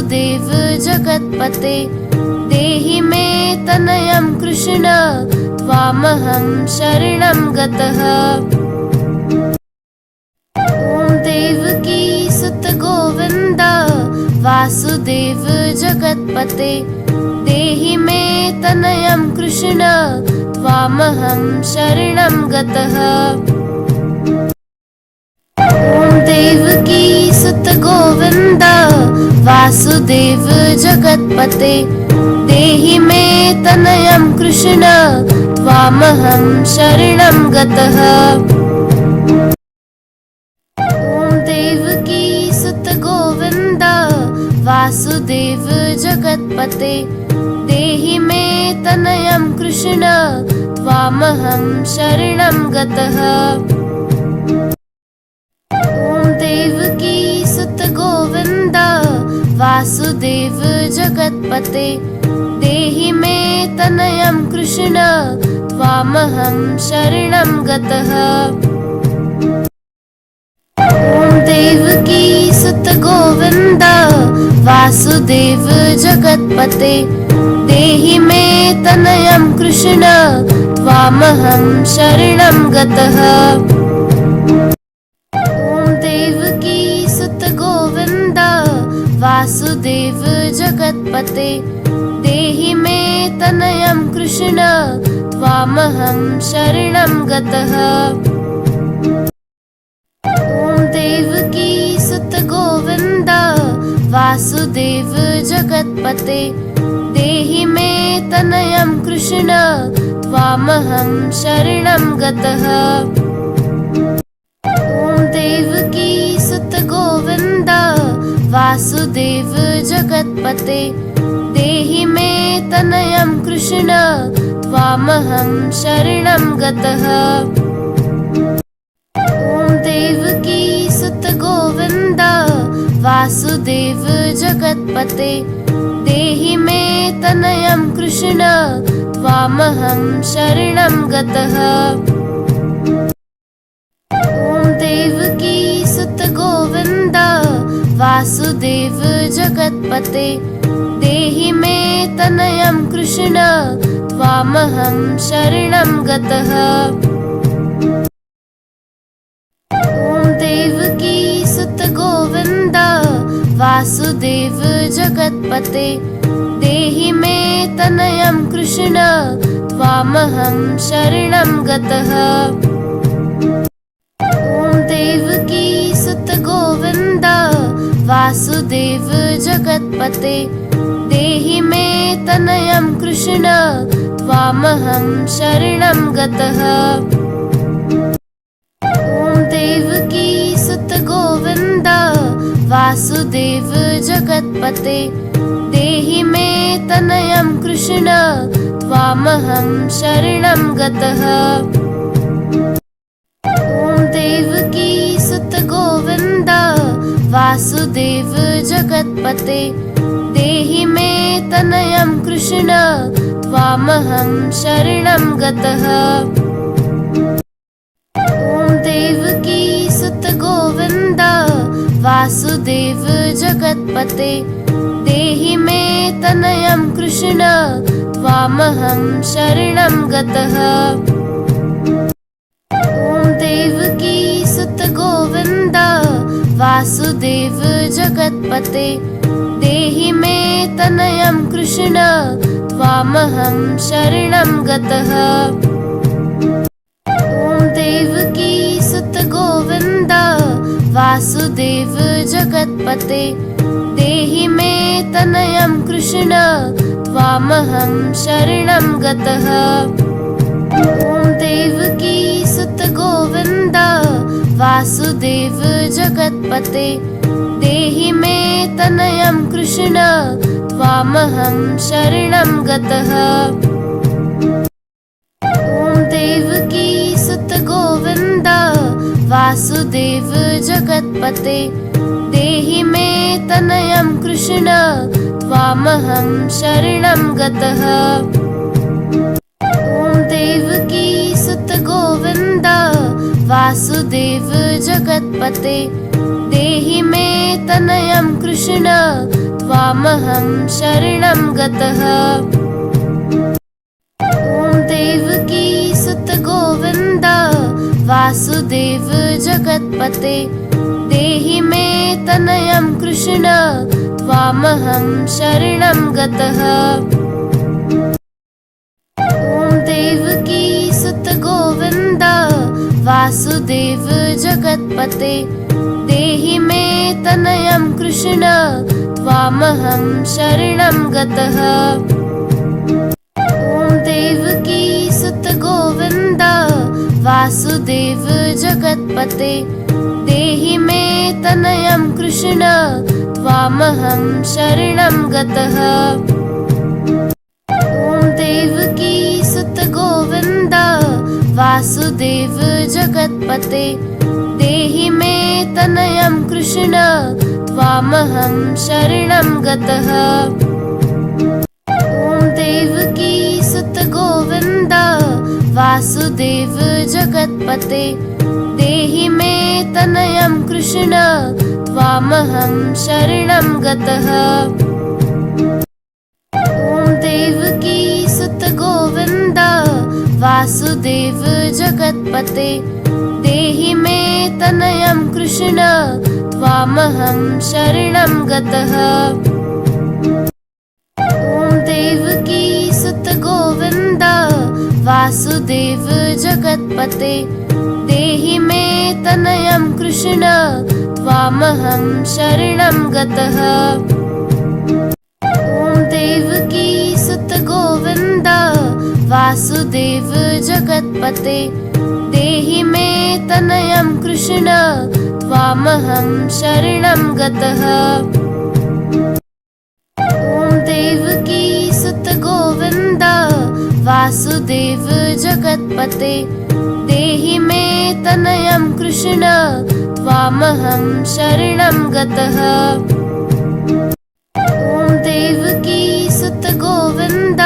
वासुदेव जगत्पते देहि मे तनयं कृष्ण त्वामहं शरणं गतः। ॐ देवकी सुत गोविन्द वासुदेव जगत्पते देहि मे तनयं कृष्ण त्वामहं शरणं गतः। ॐ देवकी सुत गोविन्द वासुदेव जगत्पते देहि मे तनयं कृष्ण त्वामहं शरणं गतः। ॐ देवकी सुत गोविन्द वासुदेव जगत्पते देहि मे तनयं कृष्ण त्वामहं शरणं गतः। ॐ देवकी सुत गोविन्द वासुदेव जगत्पते देहि मे तनयं कृष्ण त्वामहं शरणं गतः। ॐ देवकी सुत गोविन्द वासुदेव जगत्पते देहि मे तनयं कृष्ण त्वामहं शरणं गतः। ॐ देवकी सुत गोविन्द वासुदेव जगत्पते देहि मे तनयं कृष्ण त्वामहं शरणं गतः। ॐ देवकी सुत गोविन्द वासुदेव जगत्पते देहि मे तनयं कृष्ण त्वामहं शरणं गतः। ॐ देवकी सुत गोविन्द वासुदेव जगत्पते देहि मे तनयं कृष्ण त्वामहं शरणं गतः। ॐ देवकी सुत गोविन्द वासुदेव जगत्पते देहि मे तनयं कृष्ण त्वामहं शरणं गतः। ॐ देवकी सुत गोविन्द वासुदेव जगत्पते देहि मे तनयं कृष्ण त्वामहं शरणं गतः। ॐ देवकी सुत गोविन्द वासुदेव जगत्पते देहि मे तनयं कृष्ण त्वामहं शरणं गतः। ॐ देवकी सुत गोविन्द वासुदेव जगत्पते देहि मे तनयं कृष्ण त्वामहं शरणं गतः। ॐ देवकी सुत गोविन्द वासुदेव जगत्पते देहि मे तनयं कृष्ण त्वामहं शरणं गतः। ॐ देवकी सुत गोविन्द वासुदेव जगत्पते देहि मे तनयं कृष्ण त्वामहं शरणं गतः। ॐ देवकी सुत गोविन्द वासुदेव जगत्पते देहि मे तनयं कृष्ण त्वामहं शरणं गतः। ॐ देवकी सुत गोविन्द वासुदेव जगत्पते देहि मे तनयं कृष्ण त्वामहं शरणं गतः। ॐ देवकी सुत गोविन्द वासुदेव जगत्पते देहि मे तनयं कृष्ण त्वामहं शरणं गतः। ॐ देवकी सुत गोविन्द वासुदेव जगत्पते देहि मे तनयं कृष्ण त्वामहं शरणं गतः। ॐ देवकी सुत गोविन्द वासुदेव जगत्पते देहि मे तनयं कृष्ण त्वामहं शरणं गतः। ॐ देवकी सुत गोविन्द वासुदेव जगत्पते देहि मे तनयं कृष्ण त्वामहं शरणं गतः। ॐ देवकी सुत गोविन्द वासुदेव जगत्पते देहि मे तनयं कृष्ण त्वामहं शरणं गतः। ॐ देवकी सुत गोविन्द वासुदेव जगत्पते देहि मे तनयं कृष्ण त्वामहं शरणं गतः। ॐ देवकी सुत गोविन्द वासुदेव जगत्पते देहि मे तनयं कृष्ण त्वामहं शरणं गतः। ॐ देवकी सुत गोविन्द वासुदेव जगत्पते देहि मे तनयं कृष्ण त्वामहं शरणं गतः। ॐ देवकी सुत गोविन्द वासुदेव जगत्पते देहि मे तनयं कृष्ण त्वामहं शरणं गतः। ॐ देवकी सुत गोविन्द वासुदेव जगत्पते देहि मे तनयं कृष्ण त्वामहं शरणं गतः। ॐ देवकी सुत गोविन्द वासुदेव जगत्पते देहि मे तनयं कृष्ण त्वामहं शरणं गतः। ॐ देवकी सुत गोविन्द वासुदेव जगत्पते देहि मे तनयं कृष्ण त्वामहं शरणं गतः। ॐ देवकी सुत गोविन्द वासुदेव जगत्पते देहि मे तनयं कृष्ण त्वामहं शरणं गतः। ॐ देवकी सुत गोविन्द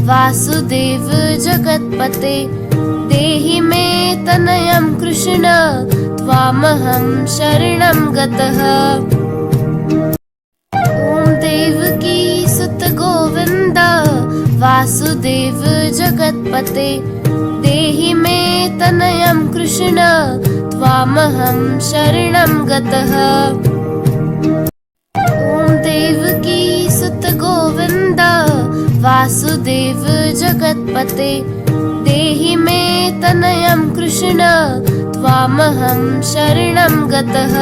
वासुदेव जगत्पते देहि मे तनयं कृष्ण त्वामहं शरणं गतः। ॐ देवकी सुत गोविन्द वासुदेव जगत्पते देहि मे तनयं कृष्ण त्वामहं शरणं गतः। ॐ देवकी सुत गोविन्द वासुदेव जगत्पते देहि मे तनयं कृष्ण त्वामहं शरणं गतः।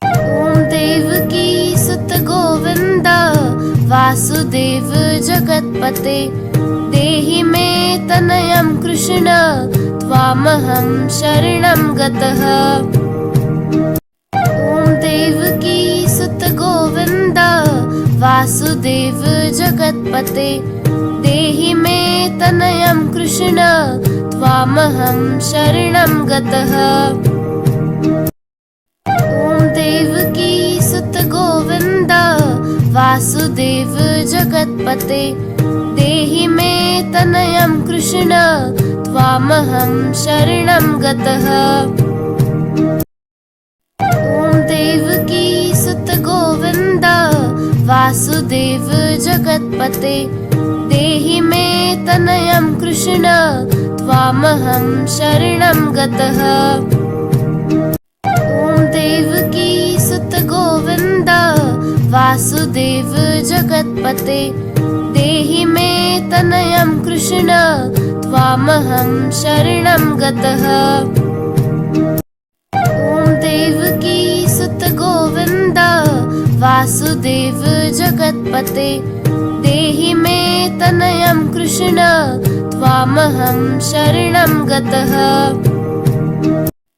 ॐ देवकी सुत गोविन्द वासुदेव जगत्पते देहि मे तनयं कृष्ण त्वामहं शरणं गतः। ॐ देवकी सुत गोविन्द वासुदेव जगत्पते देहि मे तनयं कृष्ण त्वामहं शरणं गतः। ॐ देवकी सुत गोविन्द वासुदेव जगत्पते देहि मे तनयं कृष्ण त्वामहं शरणं गतः। ॐ देवकी सुत गोविन्द वासुदेव जगत्पते देहि मे तनयं कृष्ण त्वामहं शरणं गतः। ॐ देवकी सुत गोविन्द वासुदेव जगत्पते देहि मे तनयं कृष्ण त्वामहं शरणं गतः। ॐ देवकी सुत गोविन्द वासुदेव जगत्पते देहि मे तनयं कृष्ण त्वामहं शरणं गतः।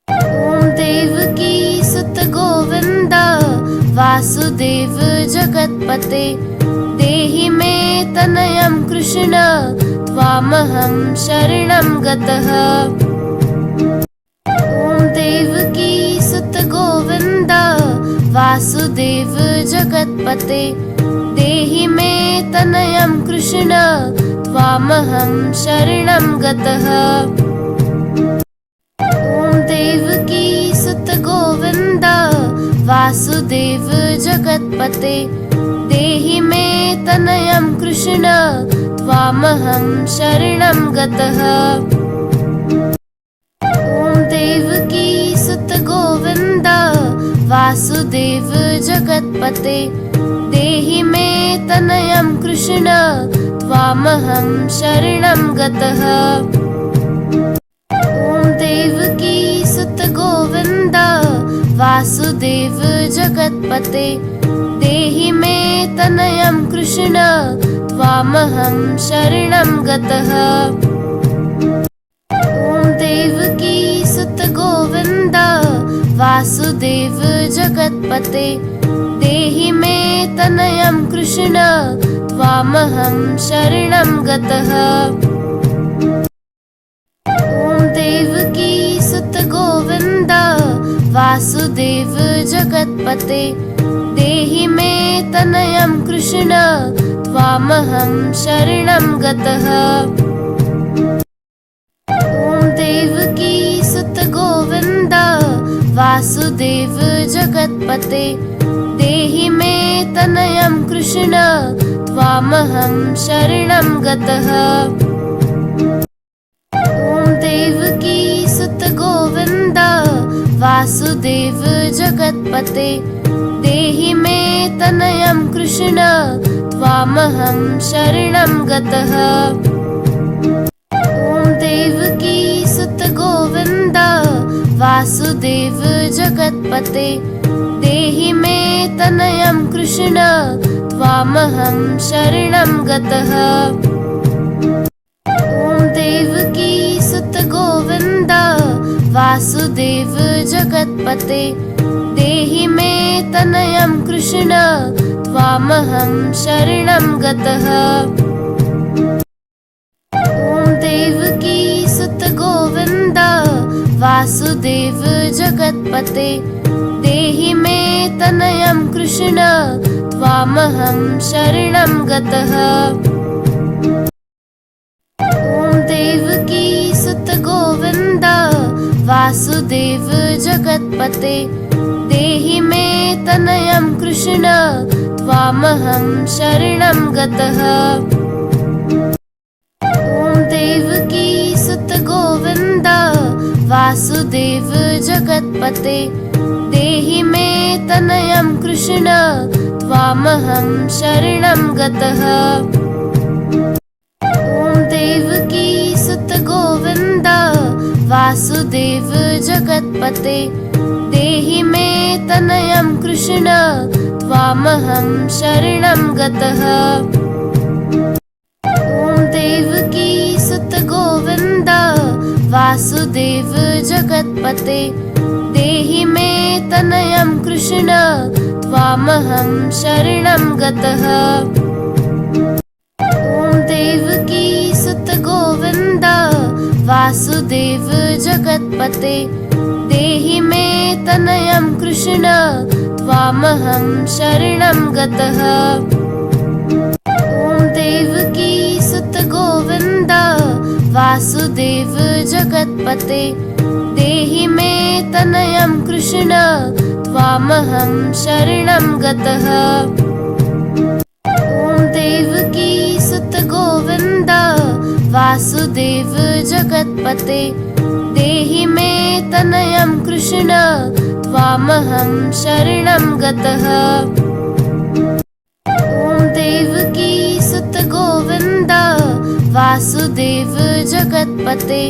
ॐ देवकी सुत गोविन्द वासुदेव जगत्पते देहि मे तनयं कृष्ण त्वामहं शरणं गतः। ॐ देवकी सुत गोविन्द वासुदेव जगत्पते देहि मे तनयं कृष्ण त्वामहं शरणं गतः। ॐ देवकी सुत गोविन्द वासुदेव वासुदेव जगत्पते देहि मे तनयं कृष्ण त्वामहं शरणं गतः। ॐ देवकी सुत गोविन्द वासुदेव जगत्पते देहि मे तनयं कृष्ण त्वामहं शरणं गतः। ॐ देवकी सुत गोविन्द वासुदेव जगत्पते देहि मे तनयं कृष्ण त्वामहं शरणं गतः। ॐ देवकी सुत गोविन्द वासुदेव जगत्पते देहि मे तनयं कृष्ण त्वामहं शरणं गतः। ॐ देवकी सुत गोविन्द वासुदेव जगत्पते देहि मे तनयं कृष्ण त्वामहं शरणं गतः। ॐ देवकी सुत गोविन्द वासुदेव जगत्पते देहि मे तनयं कृष्ण त्वामहं शरणं गतः। ॐ देवकी सुत गोविन्द वासुदेव जगत्पते देहि मे तनयं कृष्ण त्वामहं शरणं गतः। ॐ देवकी सुत गोविन्द वासुदेव जगत्पते देहि मे तनयं कृष्ण त्वामहं शरणं गतः। ॐ देवकी सुत गोविन्द वासुदेव जगत्पते देहि मे तनयं कृष्ण त्वामहं शरणं गतः। ॐ देवकी सुत गोविन्द वासुदेव जगत्पते देहि मे तनयं कृष्ण त्वामहं शरणं गतः। ॐ देवकी सुत गोविन्द वासुदेव जगत्पते देहि मे तनयं कृष्ण त्वामहं शरणं गतः। ॐ देवकी सुत गोविन्द वासुदेव जगत्पते देहि मे तनयं कृष्ण त्वामहं शरणं गतः। ॐ देवकी सुत गोविन्द वासुदेव जगत्पते देहि मे तनयं कृष्ण त्वामहं शरणं गतः। ॐ देवकी सुत गोविन्द वासुदेव जगत्पते देहि मे तनयं कृष्ण त्वामहं शरणं गतः। ॐ देवकी सुत गोविन्द वासुदेव जगत्पते देहि मे तनयं कृष्ण त्वामहं शरणं गतः। ॐ देवकी सुत गोविन्द वासुदेव जगत्पते देहि मे तनयं कृष्ण त्वामहं शरणं गतः। ॐ देवकी सुत गोविन्द वासुदेव जगत्पते देहि मे तनयं कृष्ण त्वामहं शरणं गतः। ॐ देवकी सुत गोविन्द वासुदेव जगत्पते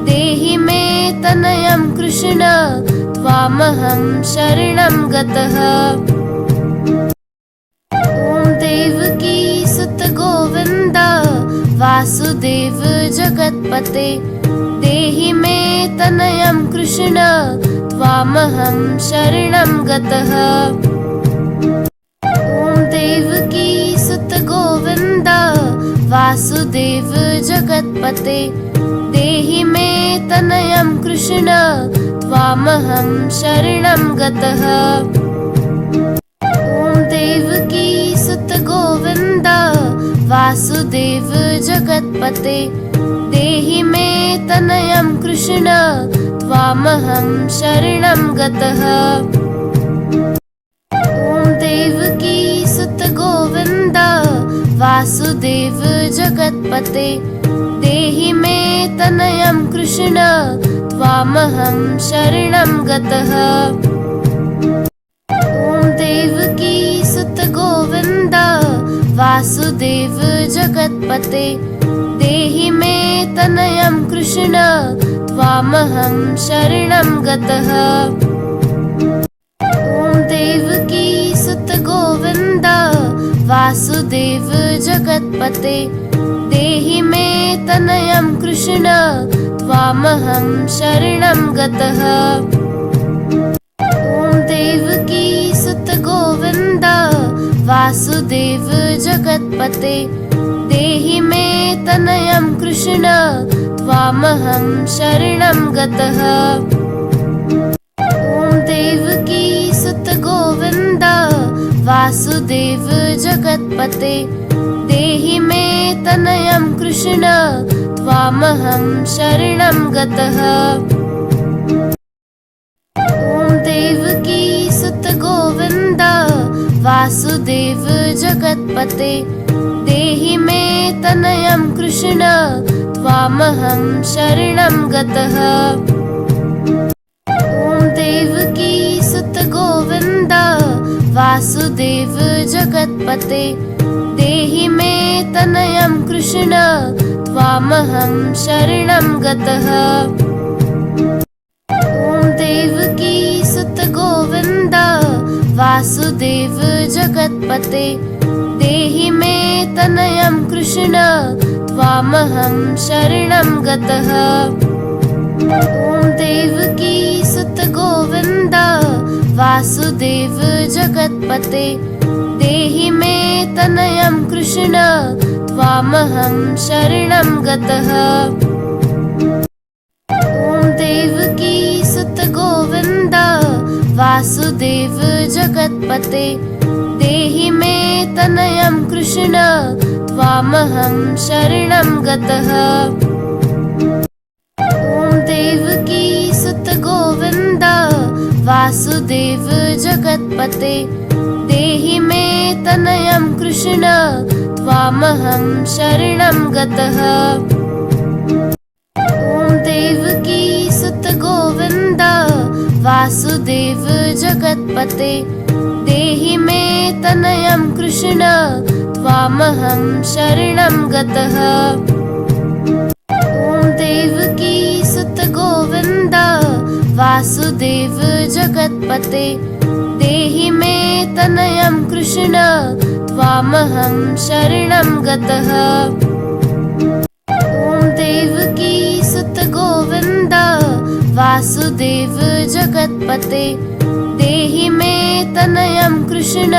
देहि मे तनयं कृष्ण त्वामहं शरणं गतः। ॐ देवकी सुत गोविन्द वासुदेव जगत्पते देहि मे तनयं कृष्ण त्वामहं शरणं गतः। ॐ देवकी सुत गोविन्द वासुदेव जगत्पते देहि मे तनयं कृष्ण त्वामहं शरणं गतः। ॐ देवकी सुत गोविन्द वासुदेव जगत्पते देहि मे तनयं कृष्ण त्वामहं शरणं गतः। वासुदेव जगत्पते देहि मे तनयं कृष्ण त्वामहं शरणं गतः। ॐ देवकी सुत गोविन्द वासुदेव जगत्पते देहि मे तनयं कृष्ण त्वामहं शरणं गतः। ॐ देवकी सुत गोविन्द वासुदेव जगत्पते देहि मे तनयं कृष्ण त्वामहं शरणं गतः। ॐ देवकी सुत गोविन्द वासुदेव जगत्पते देहि मे तनयं कृष्ण त्वामहं शरणं गतः। ॐ देवकी सुत गोविन्द वासुदेव जगत्पते देहि मे तनयं कृष्ण त्वामहं शरणं गतः। ॐ देवकी सुत गोविन्द वासुदेव जगत्पते देहि मे तनयं कृष्ण त्वामहं शरणं गतः। ॐ देवकी सुत गोविन्द वासुदेव जगत्पते देहि मे तनयं कृष्ण त्वामहं शरणं गतः। ॐ देवकी सुत गोविन्द वासुदेव जगत्पते देहि मे तनयं कृष्ण त्वामहं शरणं गतः। ॐ देवकी सुत गोविन्द वासुदेव जगत्पते देहि मे तनयं कृष्ण त्वामहं शरणं गतः। ॐ देवकी सुत गोविन्द वासुदेव जगत्पते देहि मे तनयं कृष्ण त्वामहं शरणं गतः। ॐ देवकी सुत गोविन्द वासुदेव जगत्पते देहि मे तनयं कृष्ण त्वामहं शरणं गतः। ॐ देवकी सुत गोविन्द वासुदेव जगत्पते देहि मे तनयं कृष्ण त्वामहं शरणं गतः। ॐ देवकी सुत गोविन्द वासुदेव जगत्पते देहि मे तनयं कृष्ण त्वामहं शरणं गतः। ॐ देवकी सुत गोविन्द वासुदेव जगत्पते देहि मे तनयं कृष्ण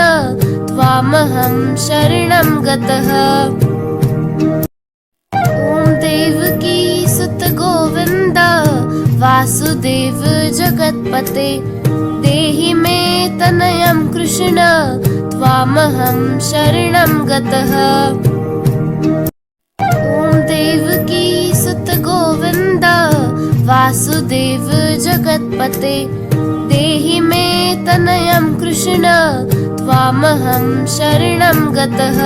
त्वामहं शरणं गतः। ॐ देवकी सुत गोविन्द वासुदेव जगत्पते देहि मे तनयं कृष्ण त्वामहं शरणं गतः। ॐ देवकी सुत गोविन्द वासुदेव जगत्पते देहि मे तनयं कृष्ण त्वामहं शरणं गतः।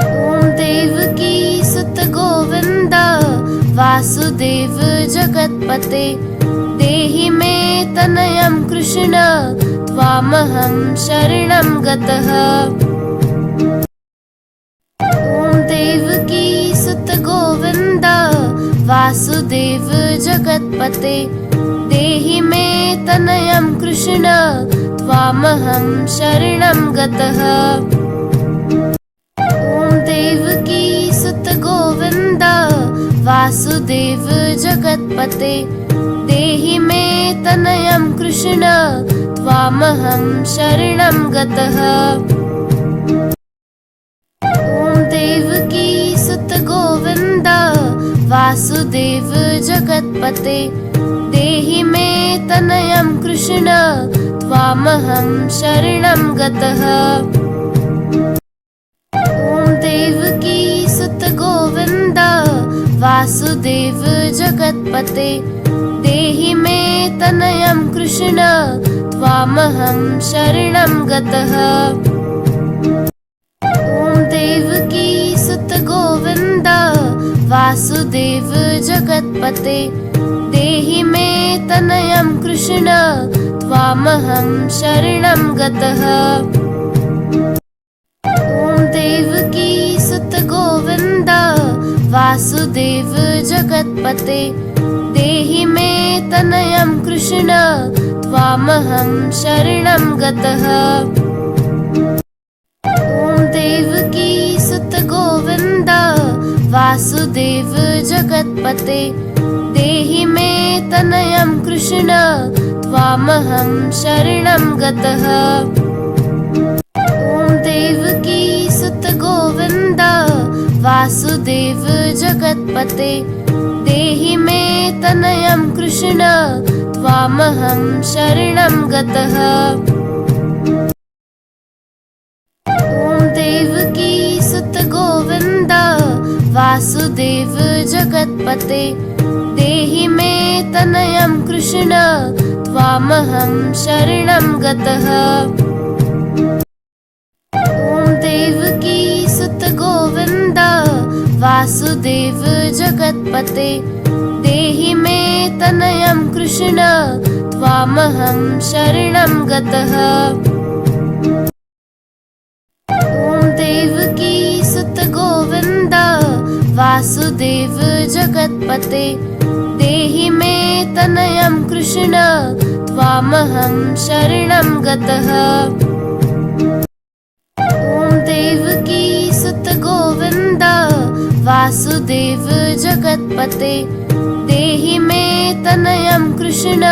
ॐ देवकी सुत गोविन्द वासुदेव जगत्पते देहि मे तनयं कृष्ण त्वामहं शरणं गतः। ॐ देवकी सुत गोविन्द वासुदेव जगत्पते देहि मे तनयं कृष्ण त्वामहं शरणं गतः। ॐ देवकी सुत गोविन्द वासुदेव जगत्पते देहि मे तनयं कृष्ण त्वामहं शरणं गतः। ॐ देवकी सुत गोविन्द वासुदेव जगत्पते देहि मे तनयं कृष्ण त्वामहं शरणं गतः। ॐ देवकी सुत गोविन्द वासुदेव जगत्पते देहि मे तनयं कृष्ण त्वामहं शरणं गतः। वासुदेव जगत्पते देहि मे तनयं कृष्ण त्वामहं शरणं गतः। ॐ देवकी सुत गोविन्द वासुदेव जगत्पते देहि मे तनयं कृष्ण त्वामहं शरणं गतः। ॐ देवकी सुत गोविन्द वासुदेव जगत्पते देहि मे तनयं कृष्ण त्वामहं शरणं गतः। ॐ देवकी सुत गोविन्द वासुदेव जगत्पते देहि मे तनयं कृष्ण त्वामहं शरणं गतः। ॐ देवकी सुत गोविन्द वासुदेव जगत्पते देहि मे तनयं कृष्ण त्वामहं शरणं गतः। ॐ देवकी सुत गोविन्द वासुदेव जगत्पते देहि मे तनयं कृष्ण त्वामहं शरणं गतः। ॐ देवकी सुत गोविन्द वासुदेव जगत्पते देहि मे तनयं कृष्ण त्वामहं शरणं गतः। ॐ देवकी सुत गोविन्द वासुदेव जगत्पते देहि मे तनयं कृष्ण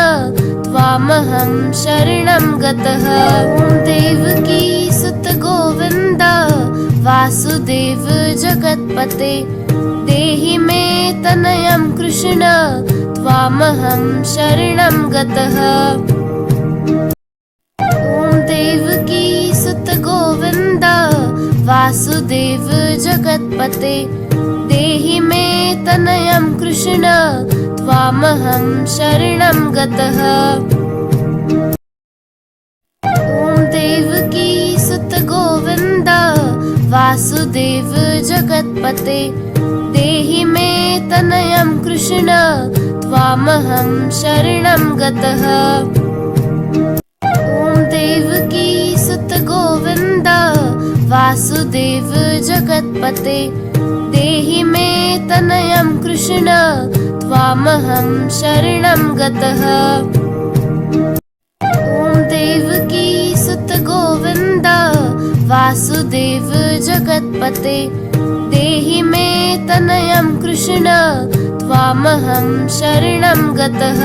त्वामहं शरणं गतः। ॐ देवकी सुत गोविन्द वासुदेव जगत्पते देहि मे तनयं कृष्ण त्वामहं शरणं गतः। ॐ देवकी सुत गोविन्द वासुदेव जगत्पते देहि मे तनयं कृष्ण त्वामहं शरणं गतः। ॐ देवकी सुत गोविन्द वासुदेव जगत्पते देहि मे तनयं कृष्ण त्वामहं शरणं गतः। ॐ देवकी सुत गोविन्द वासुदेव जगत्पते देहि मे तनयं कृष्ण त्वामहं शरणं गतः। ॐ देवकी सुत गोविन्द वासुदेव जगत्पते देहि मे तनयं कृष्ण त्वामहं शरणं गतः।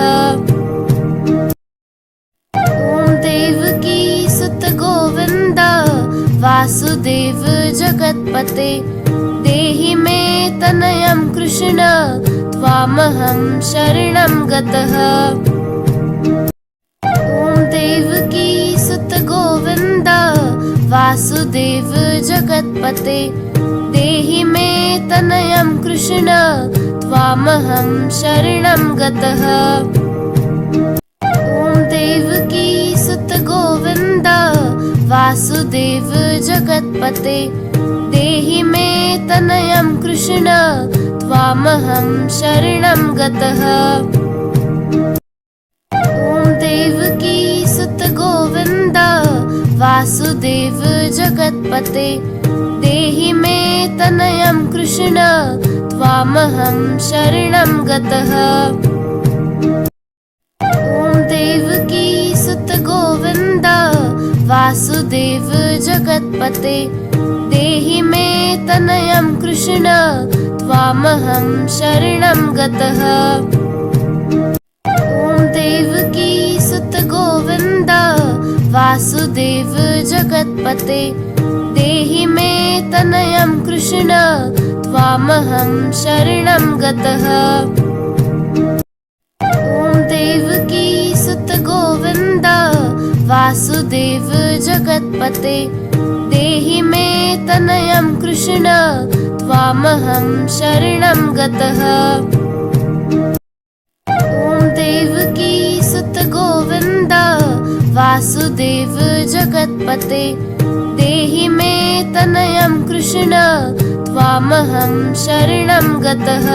ॐ देवकी सुत गोविन्द वासुदेव जगत्पते देहि मे तनयं कृष्ण त्वामहं शरणं गतः। ॐ देवकी सुत गोविन्द वासुदेव जगत्पते देहि मे तनयं कृष्ण त्वामहं शरणं गतः। ॐ देवकी सुत गोविन्द वासुदेव जगत्पते देहि मे तनयं कृष्ण त्वामहं शरणं गतः। ॐ देवकी सुत गोविन्द वासुदेव जगत्पते देहि मे तनयं कृष्ण त्वामहं शरणं गतः। ॐ देवकी सुत गोविन्द वासुदेव जगत्पते देहि मे तनयं कृष्ण त्वामहं शरणं गतः। ॐ देवकी सुत गोविन्द वासुदेव जगत्पते देहि मे तनयं कृष्ण त्वामहं शरणं गतः। ॐ देवकी सुत गोविन्द वासुदेव जगत्पते देहि मे तनयं कृष्ण त्वामहं शरणं गतः। ॐ देवकी सुत गोविन्द वासुदेव जगत्पते देहि मे तनयं कृष्ण त्वामहं शरणं गतः।